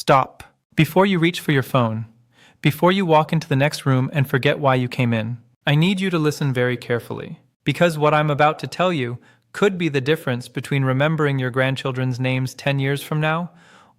Stop. Before you reach for your phone. Before you walk into the next room and forget why you came in. I need you to listen very carefully. Because what I'm about to tell you could be the difference between remembering your grandchildren's names 10 years from now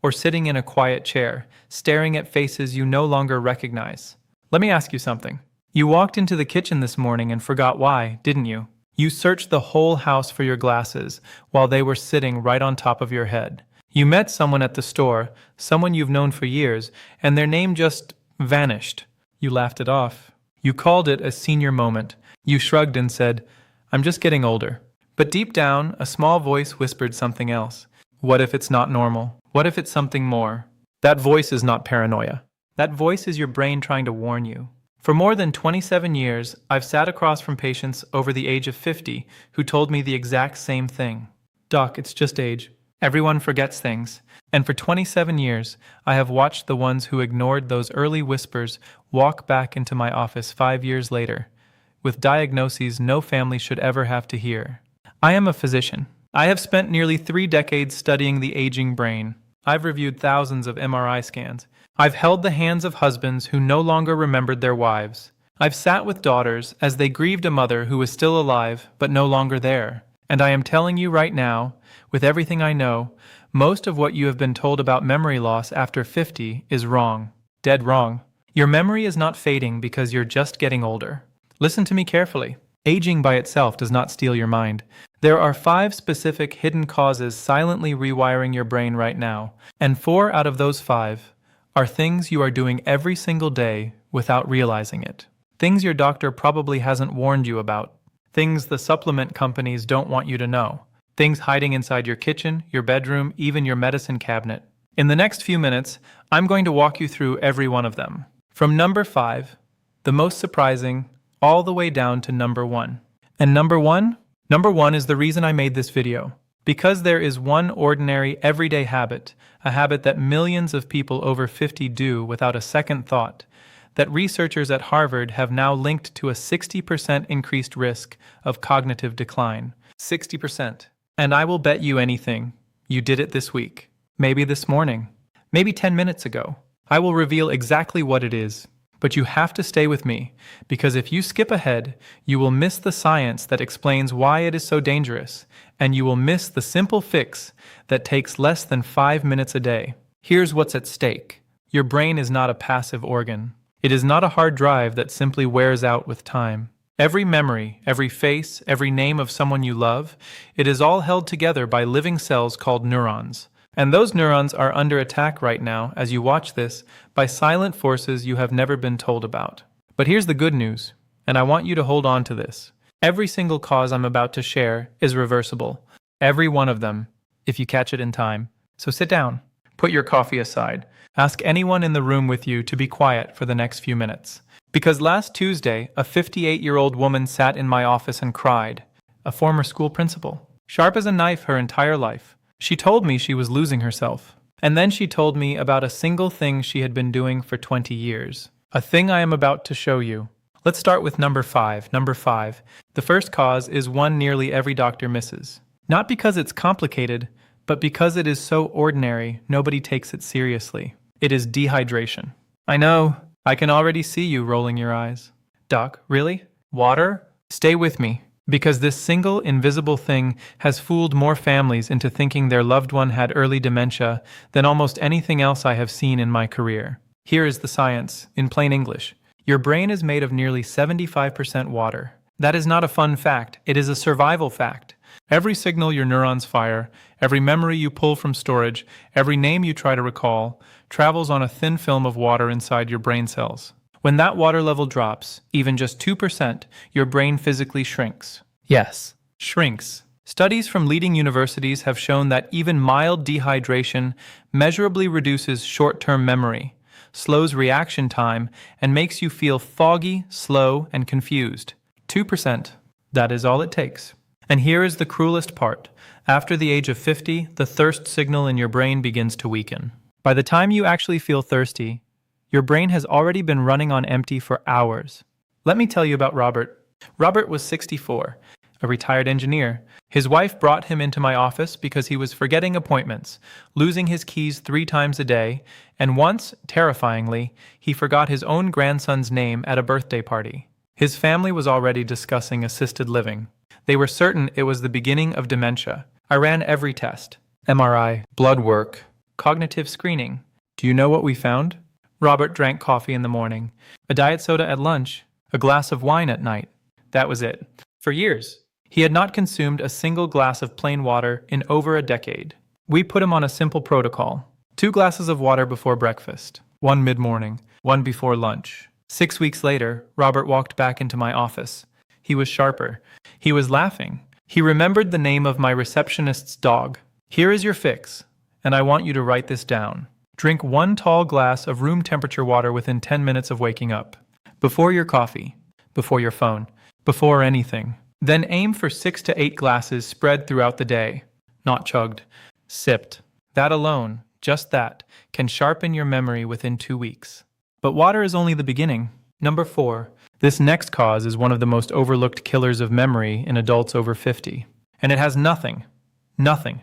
or sitting in a quiet chair, staring at faces you no longer recognize. Let me ask you something. You walked into the kitchen this morning and forgot why, didn't you? You searched the whole house for your glasses while they were sitting right on top of your head. You met someone at the store, someone you've known for years, and their name just vanished. You laughed it off. You called it a senior moment. You shrugged and said, "I'm just getting older." But deep down, a small voice whispered something else. What if it's not normal? What if it's something more? That voice is not paranoia. That voice is your brain trying to warn you. For more than 27 years, I've sat across from patients over the age of 50 who told me the exact same thing. Doc, it's just age. Everyone forgets things. And for 27 years, I have watched the ones who ignored those early whispers walk back into my office 5 years later, with diagnoses no family should ever have to hear. I am a physician. I have spent nearly 3 decades studying the aging brain. I've reviewed thousands of MRI scans. I've held the hands of husbands who no longer remembered their wives. I've sat with daughters as they grieved a mother who was still alive but no longer there. And I am telling you right now, with everything I know, most of what you have been told about memory loss after 50 is wrong. Dead wrong. Your memory is not fading because you're just getting older. Listen to me carefully. Aging by itself does not steal your mind. There are 5 specific hidden causes silently rewiring your brain right now, and 4 out of those 5 are things you are doing every single day without realizing it. Things your doctor probably hasn't warned you about. Things the supplement companies don't want you to know. Things hiding inside your kitchen, your bedroom, even your medicine cabinet. In the next few minutes, I'm going to walk you through every one of them. From number 5, the most surprising, all the way down to number 1. And number 1? Number 1 is the reason I made this video. Because there is one ordinary, everyday habit, a habit that millions of people over 50 do without a second thought, that researchers at Harvard have now linked to a 60% increased risk of cognitive decline. 60%. And I will bet you anything, you did it this week. Maybe this morning. Maybe 10 minutes ago. I will reveal exactly what it is. But you have to stay with me, because if you skip ahead, you will miss the science that explains why it is so dangerous, and you will miss the simple fix that takes less than 5 minutes a day. Here's what's at stake. Your brain is not a passive organ. It is not a hard drive that simply wears out with time. Every memory, every face, every name of someone you love, it is all held together by living cells called neurons. And those neurons are under attack right now, as you watch this, by silent forces you have never been told about. But here's the good news, and I want you to hold on to this. Every single cause I'm about to share is reversible. Every one of them, if you catch it in time. So sit down, put your coffee aside, ask anyone in the room with you to be quiet for the next few minutes. Because last Tuesday, a 58-year-old woman sat in my office and cried. A former school principal. Sharp as a knife her entire life. She told me she was losing herself. And then she told me about a single thing she had been doing for 20 years. A thing I am about to show you. Let's start with number 5. Number 5. The first cause is one nearly every doctor misses. Not because it's complicated, but because it is so ordinary, nobody takes it seriously. It is dehydration. I know. I can already see you rolling your eyes. Doc, really? Water? Stay with me, because this single invisible thing has fooled more families into thinking their loved one had early dementia than almost anything else I have seen in my career. Here is the science, in plain English. Your brain is made of nearly 75% water. That is not a fun fact, it is a survival fact. Every signal your neurons fire, every memory you pull from storage, every name you try to recall, travels on a thin film of water inside your brain cells. When that water level drops, even just 2%, your brain physically shrinks. Yes, shrinks. Studies from leading universities have shown that even mild dehydration measurably reduces short-term memory, slows reaction time, and makes you feel foggy, slow, and confused. 2%. That is all it takes. And here is the cruelest part. After the age of 50, the thirst signal in your brain begins to weaken. By the time you actually feel thirsty, your brain has already been running on empty for hours. Let me tell you about Robert. Robert was 64. a retired engineer. His wife brought him into my office because he was forgetting appointments, losing his keys 3 times a day, and once, terrifyingly, he forgot his own grandson's name at a birthday party. His family was already discussing assisted living. They were certain it was the beginning of dementia. I ran every test: MRI, blood work, cognitive screening. Do you know what we found? Robert drank coffee in the morning, a diet soda at lunch, a glass of wine at night. That was it. For years, he had not consumed a single glass of plain water in over a decade. We put him on a simple protocol: 2 glasses of water before breakfast, 1 mid-morning, 1 before lunch. 6 weeks later, Robert walked back into my office. He was sharper. He was laughing. He remembered the name of my receptionist's dog. Here is your fix, and I want you to write this down. Drink 1 tall glass of room temperature water within 10 minutes of waking up. Before your coffee, before your phone, before anything. Then aim for 6 to 8 glasses spread throughout the day. Not chugged, sipped. That alone, just that, can sharpen your memory within 2 weeks. But water is only the beginning. Number 4. This next cause is one of the most overlooked killers of memory in adults over 50. And it has nothing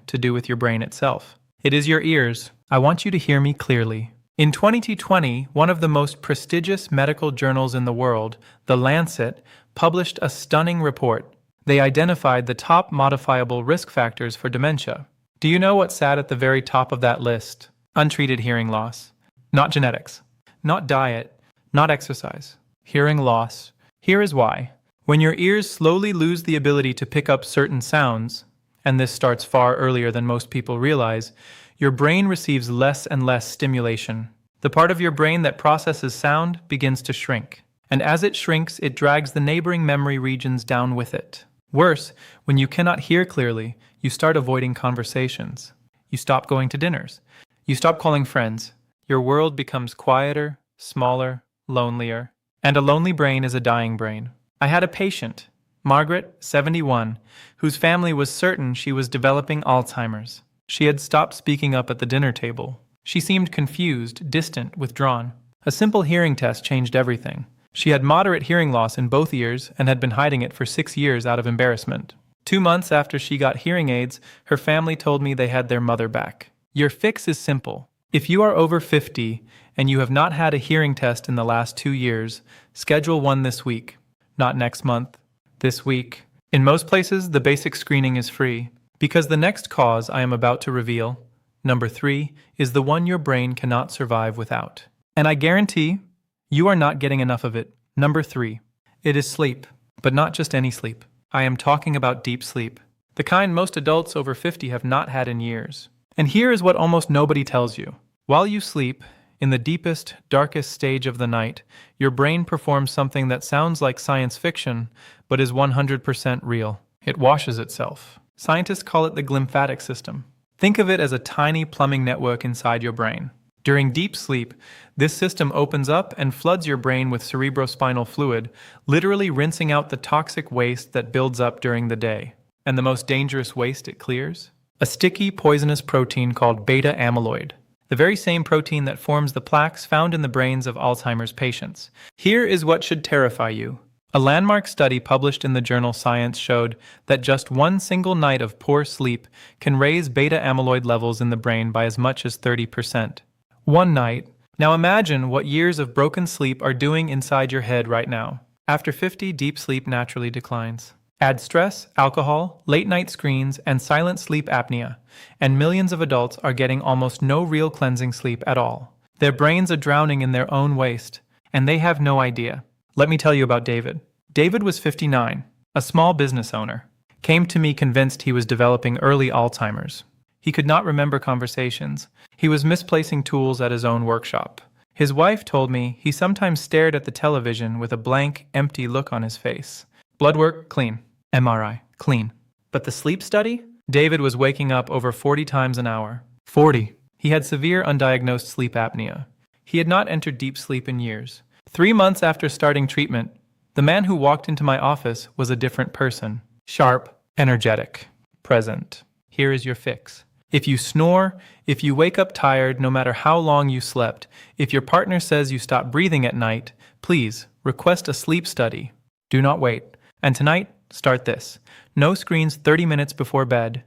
to do with your brain itself. It is your ears. I want you to hear me clearly. In 2020, one of the most prestigious medical journals in the world, The Lancet, published a stunning report. They identified the top modifiable risk factors for dementia. Do you know what sat at the very top of that list? Untreated hearing loss. Not genetics. Not diet. Not exercise. Hearing loss. Here is why. When your ears slowly lose the ability to pick up certain sounds, and this starts far earlier than most people realize, your brain receives less and less stimulation. The part of your brain that processes sound begins to shrink. And as it shrinks, it drags the neighboring memory regions down with it. Worse, when you cannot hear clearly, you start avoiding conversations. You stop going to dinners. You stop calling friends. Your world becomes quieter, smaller, lonelier. And a lonely brain is a dying brain. I had a patient, Margaret, 71, whose family was certain she was developing Alzheimer's. She had stopped speaking up at the dinner table. She seemed confused, distant, withdrawn. A simple hearing test changed everything. She had moderate hearing loss in both ears and had been hiding it for 6 years out of embarrassment. 2 months after she got hearing aids, her family told me they had their mother back. Your fix is simple. If you are over 50 and you have not had a hearing test in the last 2 years, schedule one this week. Not next month. This week. In most places, the basic screening is free. Because the next cause I am about to reveal, number 3, is the one your brain cannot survive without. And I guarantee you are not getting enough of it. Number 3. It is sleep. But not just any sleep. I am talking about deep sleep. The kind most adults over 50 have not had in years. And here is what almost nobody tells you. While you sleep, in the deepest, darkest stage of the night, your brain performs something that sounds like science fiction, but is 100% real. It washes itself. Scientists call it the glymphatic system. Think of it as a tiny plumbing network inside your brain. During deep sleep, this system opens up and floods your brain with cerebrospinal fluid, literally rinsing out the toxic waste that builds up during the day. And the most dangerous waste it clears? A sticky, poisonous protein called beta amyloid, the very same protein that forms the plaques found in the brains of Alzheimer's patients. Here is what should terrify you. A landmark study published in the journal Science showed that just one single night of poor sleep can raise beta amyloid levels in the brain by as much as 30%. One night. Now imagine what years of broken sleep are doing inside your head right now. After 50, deep sleep naturally declines. Add stress, alcohol, late-night screens, and silent sleep apnea, and millions of adults are getting almost no real cleansing sleep at all. Their brains are drowning in their own waste, and they have no idea. Let me tell you about David. David was 59, a small business owner. Came to me convinced he was developing early Alzheimer's. He could not remember conversations. He was misplacing tools at his own workshop. His wife told me he sometimes stared at the television with a blank, empty look on his face. Blood work, clean. MRI, clean. But the sleep study? David was waking up over 40 times an hour. 40. He had severe undiagnosed sleep apnea. He had not entered deep sleep in years. 3 months after starting treatment, the man who walked into my office was a different person. Sharp, energetic, present. Here is your fix. If you snore, if you wake up tired no matter how long you slept, if your partner says you stop breathing at night, please request a sleep study. Do not wait. And tonight, Start this. No screens 30 minutes before bed,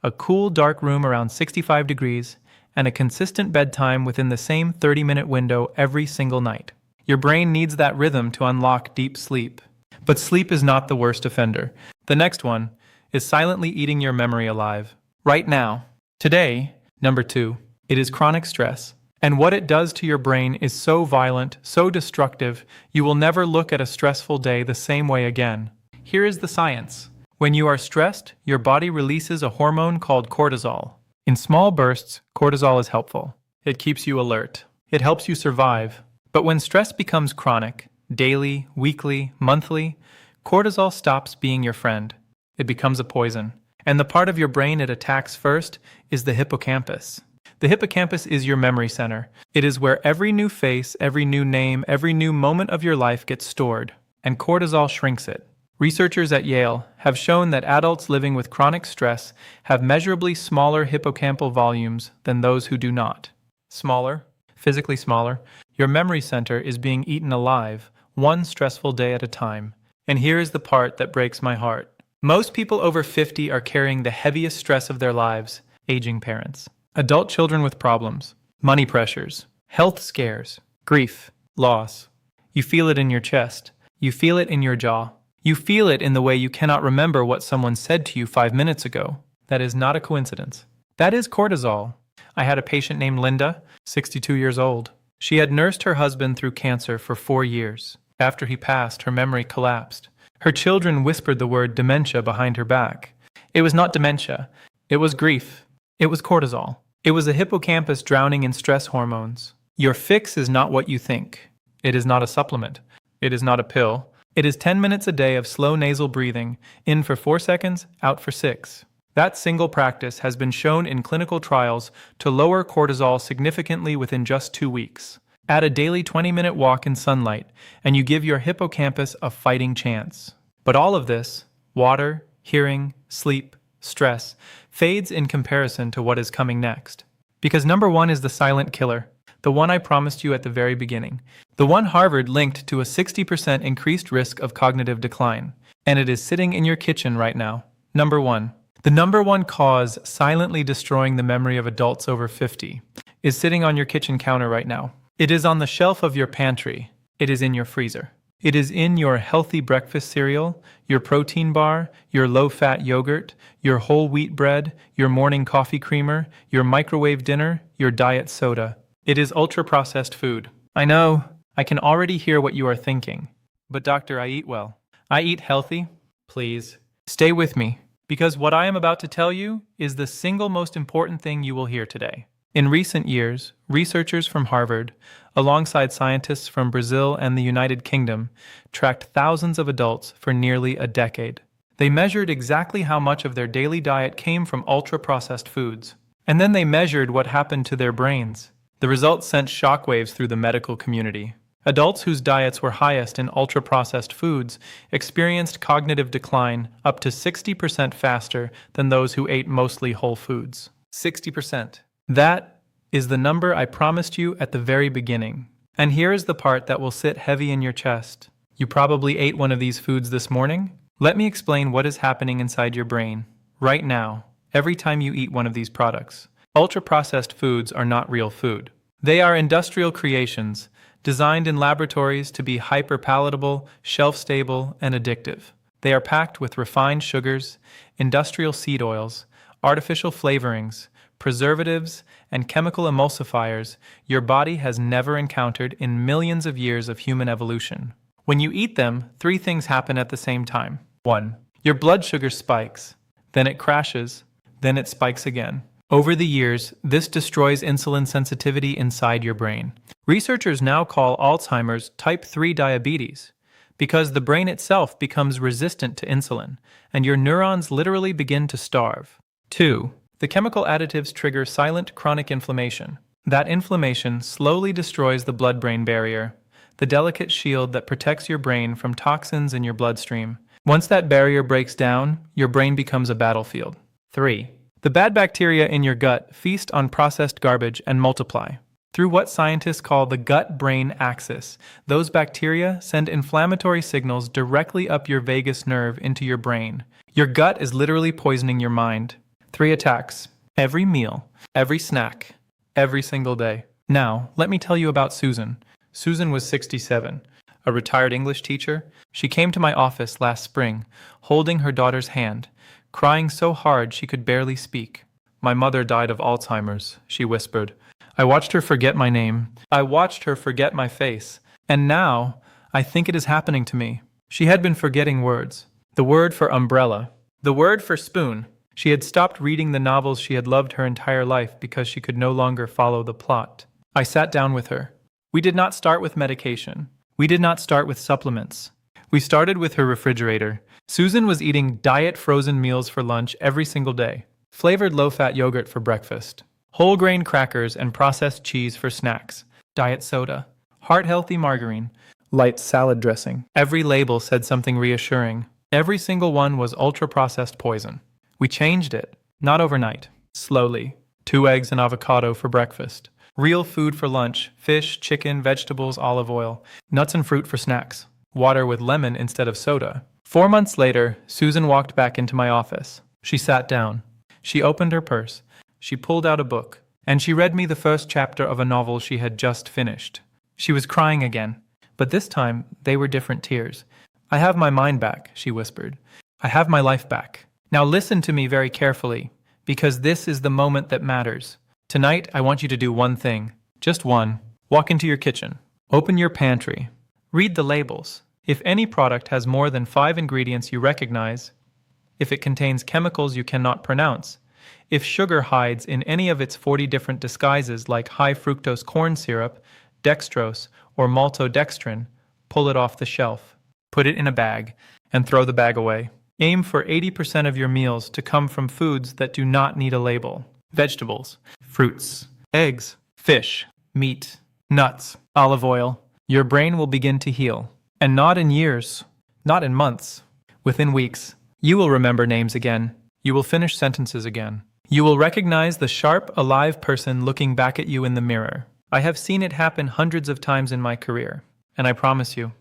a cool, dark room around 65 degrees, and a consistent bedtime within the same 30-minute window every single night. Your brain needs that rhythm to unlock deep sleep. But sleep is not the worst offender. The next one is silently eating your memory alive. Right now. Today, number 2, it is chronic stress. And what it does to your brain is so violent, so destructive, you will never look at a stressful day the same way again. Here is the science. When you are stressed, your body releases a hormone called cortisol. In small bursts, cortisol is helpful. It keeps you alert. It helps you survive. But when stress becomes chronic, daily, weekly, monthly, cortisol stops being your friend. It becomes a poison. And the part of your brain it attacks first is the hippocampus. The hippocampus is your memory center. It is where every new face, every new name, every new moment of your life gets stored, and cortisol shrinks it. Researchers at Yale have shown that adults living with chronic stress have measurably smaller hippocampal volumes than those who do not. Smaller, physically smaller, your memory center is being eaten alive, one stressful day at a time. And here is the part that breaks my heart. Most people over 50 are carrying the heaviest stress of their lives: aging parents, adult children with problems, money pressures, health scares, grief, loss. You feel it in your chest. You feel it in your jaw. You feel it in the way you cannot remember what someone said to you 5 minutes ago. That is not a coincidence. That is cortisol. I had a patient named Linda, 62 years old. She had nursed her husband through cancer for 4 years. After he passed, her memory collapsed. Her children whispered the word dementia behind her back. It was not dementia. It was grief. It was cortisol. It was a hippocampus drowning in stress hormones. Your fix is not what you think. It is not a supplement. It is not a pill. It is 10 minutes a day of slow nasal breathing, in for 4 seconds, out for 6. That single practice has been shown in clinical trials to lower cortisol significantly within just 2 weeks. Add a daily 20-minute walk in sunlight, and you give your hippocampus a fighting chance. But all of this, water, hearing, sleep, stress, fades in comparison to what is coming next. Because number 1 is the silent killer, the one I promised you at the very beginning. The one Harvard linked to a 60% increased risk of cognitive decline. And it is sitting in your kitchen right now. Number 1. The number 1 cause silently destroying the memory of adults over 50 is sitting on your kitchen counter right now. It is on the shelf of your pantry. It is in your freezer. It is in your healthy breakfast cereal, your protein bar, your low-fat yogurt, your whole wheat bread, your morning coffee creamer, your microwave dinner, your diet soda. It is ultra-processed food. I know, I can already hear what you are thinking. But doctor, I eat well. I eat healthy. Please, stay with me, because what I am about to tell you is the single most important thing you will hear today. In recent years, researchers from Harvard, alongside scientists from Brazil and the United Kingdom, tracked thousands of adults for nearly a decade. They measured exactly how much of their daily diet came from ultra-processed foods. And then they measured what happened to their brains. The results sent shockwaves through the medical community. Adults whose diets were highest in ultra-processed foods experienced cognitive decline up to 60% faster than those who ate mostly whole foods. 60%. That is the number I promised you at the very beginning. And here is the part that will sit heavy in your chest. You probably ate one of these foods this morning. Let me explain what is happening inside your brain right now, every time you eat one of these products. Ultra-processed foods are not real food. They are industrial creations, designed in laboratories to be hyper-palatable, shelf-stable, and addictive. They are packed with refined sugars, industrial seed oils, artificial flavorings, preservatives, and chemical emulsifiers your body has never encountered in millions of years of human evolution. When you eat them, 3 things happen at the same time. 1. Your blood sugar spikes. Then it crashes. Then it spikes again. Over the years, this destroys insulin sensitivity inside your brain. Researchers now call Alzheimer's type 3 diabetes because the brain itself becomes resistant to insulin, and your neurons literally begin to starve. 2. The chemical additives trigger silent chronic inflammation. That inflammation slowly destroys the blood-brain barrier, the delicate shield that protects your brain from toxins in your bloodstream. Once that barrier breaks down, your brain becomes a battlefield. 3. The bad bacteria in your gut feast on processed garbage and multiply. through what scientists call the gut-brain axis. Those bacteria send inflammatory signals directly up your vagus nerve into your brain. Your gut is literally poisoning your mind. 3 attacks. Every meal, every snack, every single day. Now, let me tell you about Susan. Susan was 67, a retired English teacher. She came to my office last spring, holding her daughter's hand, crying so hard she could barely speak. "My mother died of Alzheimer's," she whispered. "I watched her forget my name. I watched her forget my face. And now, I think it is happening to me." She had been forgetting words. The word for umbrella. The word for spoon. She had stopped reading the novels she had loved her entire life because she could no longer follow the plot. I sat down with her. We did not start with medication. We did not start with supplements. We started with her refrigerator. Susan was eating diet frozen meals for lunch every single day. Flavored low-fat yogurt for breakfast. Whole grain crackers and processed cheese for snacks. Diet soda. Heart-healthy margarine. Light salad dressing. Every label said something reassuring. Every single one was ultra-processed poison. We changed it. Not overnight. Slowly. 2 eggs and avocado for breakfast. Real food for lunch. Fish, chicken, vegetables, olive oil. Nuts and fruit for snacks. Water with lemon instead of soda. 4 months later, Susan walked back into my office. She sat down. She opened her purse. She pulled out a book. And she read me the first chapter of a novel she had just finished. She was crying again. But this time, they were different tears. "I have my mind back," she whispered. "I have my life back. Now listen to me very carefully, because this is the moment that matters. Tonight, I want you to do one thing. Just one. Walk into your kitchen. Open your pantry. Read the labels. If any product has more than 5 ingredients you recognize, if it contains chemicals you cannot pronounce, if sugar hides in any of its 40 different disguises like high fructose corn syrup, dextrose, or maltodextrin, pull it off the shelf. Put it in a bag and throw the bag away. Aim for 80% of your meals to come from foods that do not need a label. Vegetables, fruits, eggs, fish, meat, nuts, olive oil. Your brain will begin to heal. And not in years, not in months. Within weeks, you will remember names again. You will finish sentences again. You will recognize the sharp, alive person looking back at you in the mirror. I have seen it happen hundreds of times in my career. And I promise you,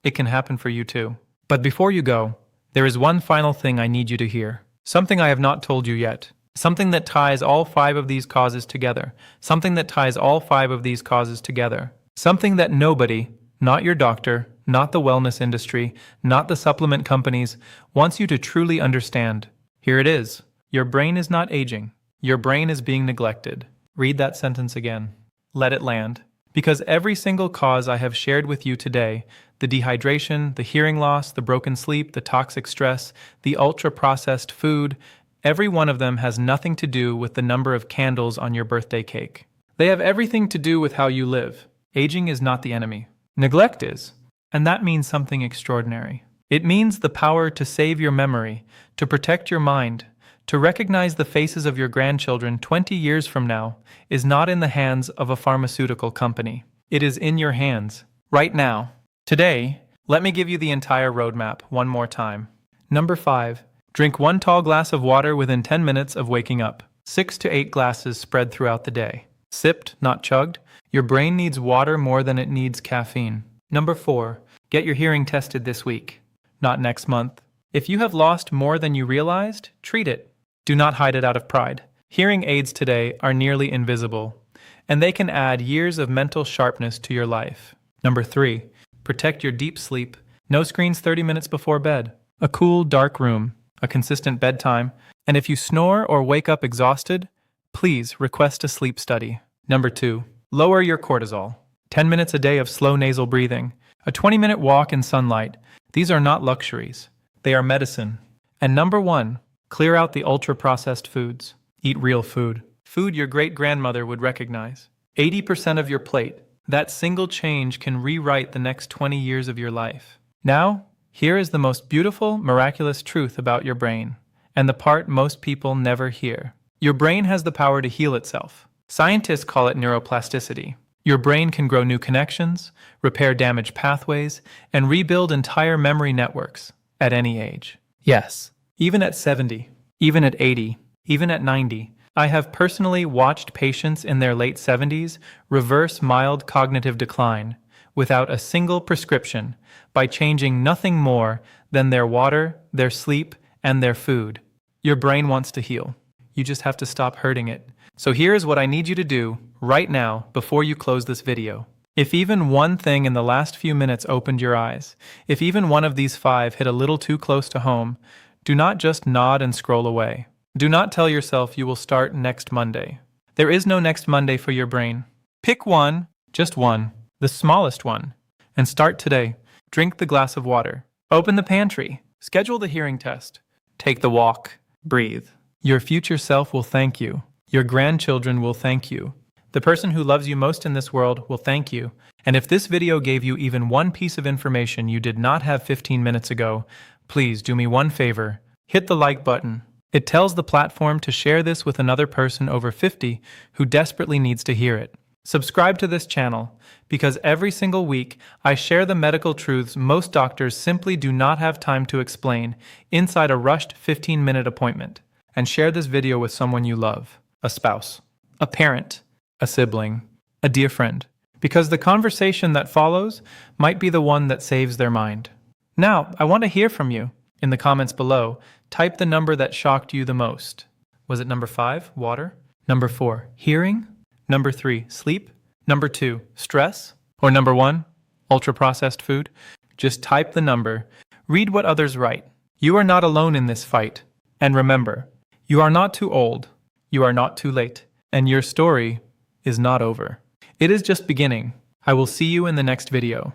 it can happen for you too. But before you go, there is one final thing I need you to hear. Something I have not told you yet. Something that ties all 5 of these causes together. Something that ties all 5 of these causes together. Something that nobody, not your doctor, not the wellness industry, not the supplement companies, wants you to truly understand. Here it is. Your brain is not aging. Your brain is being neglected. Read that sentence again. Let it land. Because every single cause I have shared with you today, the dehydration, the hearing loss, the broken sleep, the toxic stress, the ultra-processed food, every one of them has nothing to do with the number of candles on your birthday cake. They have everything to do with how you live. Aging is not the enemy. Neglect is. And that means something extraordinary. It means the power to save your memory, to protect your mind, to recognize the faces of your grandchildren 20 years from now is not in the hands of a pharmaceutical company. It is in your hands, right now. Today, let me give you the entire roadmap one more time. Number 5. Drink 1 tall glass of water within 10 minutes of waking up. 6 to 8 glasses spread throughout the day. Sipped, not chugged. Your brain needs water more than it needs caffeine. Number 4. Get your hearing tested this week, not next month. If you have lost more than you realized, treat it. Do not hide it out of pride. Hearing aids today are nearly invisible, and they can add years of mental sharpness to your life. Number 3. Protect your deep sleep. No screens 30 minutes before bed. A cool, dark room. A consistent bedtime. And if you snore or wake up exhausted, please request a sleep study. Number 2. Lower your cortisol. 10 minutes a day of slow nasal breathing. A 20-minute walk in sunlight. These are not luxuries. They are medicine. And number 1. Clear out the ultra-processed foods. Eat real food. Food your great-grandmother would recognize. 80% of your plate. That single change can rewrite the next 20 years of your life. Now, here is the most beautiful, miraculous truth about your brain, and the part most people never hear. Your brain has the power to heal itself. Scientists call it neuroplasticity. Your brain can grow new connections, repair damaged pathways, and rebuild entire memory networks at any age. Yes, even at 70, even at 80, even at 90, I have personally watched patients in their late 70s reverse mild cognitive decline without a single prescription by changing nothing more than their water, their sleep, and their food. Your brain wants to heal. You just have to stop hurting it. So here's what I need you to do right now before you close this video. If even one thing in the last few minutes opened your eyes, if even one of these 5 hit a little too close to home, do not just nod and scroll away. Do not tell yourself you will start next Monday. There is no next Monday for your brain. Pick one, just one, the smallest one, and start today. Drink the glass of water. Open the pantry. Schedule the hearing test. Take the walk. Breathe. Your future self will thank you. Your grandchildren will thank you. The person who loves you most in this world will thank you. And if this video gave you even one piece of information you did not have 15 minutes ago, please do me one favor. Hit the like button. It tells the platform to share this with another person over 50 who desperately needs to hear it. Subscribe to this channel, because every single week I share the medical truths most doctors simply do not have time to explain inside a rushed 15-minute appointment. And share this video with someone you love, a spouse, a parent, a sibling, a dear friend, because the conversation that follows might be the one that saves their mind. Now, I want to hear from you. In the comments below, type the number that shocked you the most. Was it number 5, water? Number 4, hearing? Number 3, sleep? Number 2, stress? Or number 1, ultra-processed food? Just type the number. Read what others write. You are not alone in this fight. And remember, you are not too old, you are not too late, and your story is not over. It is just beginning. I will see you in the next video.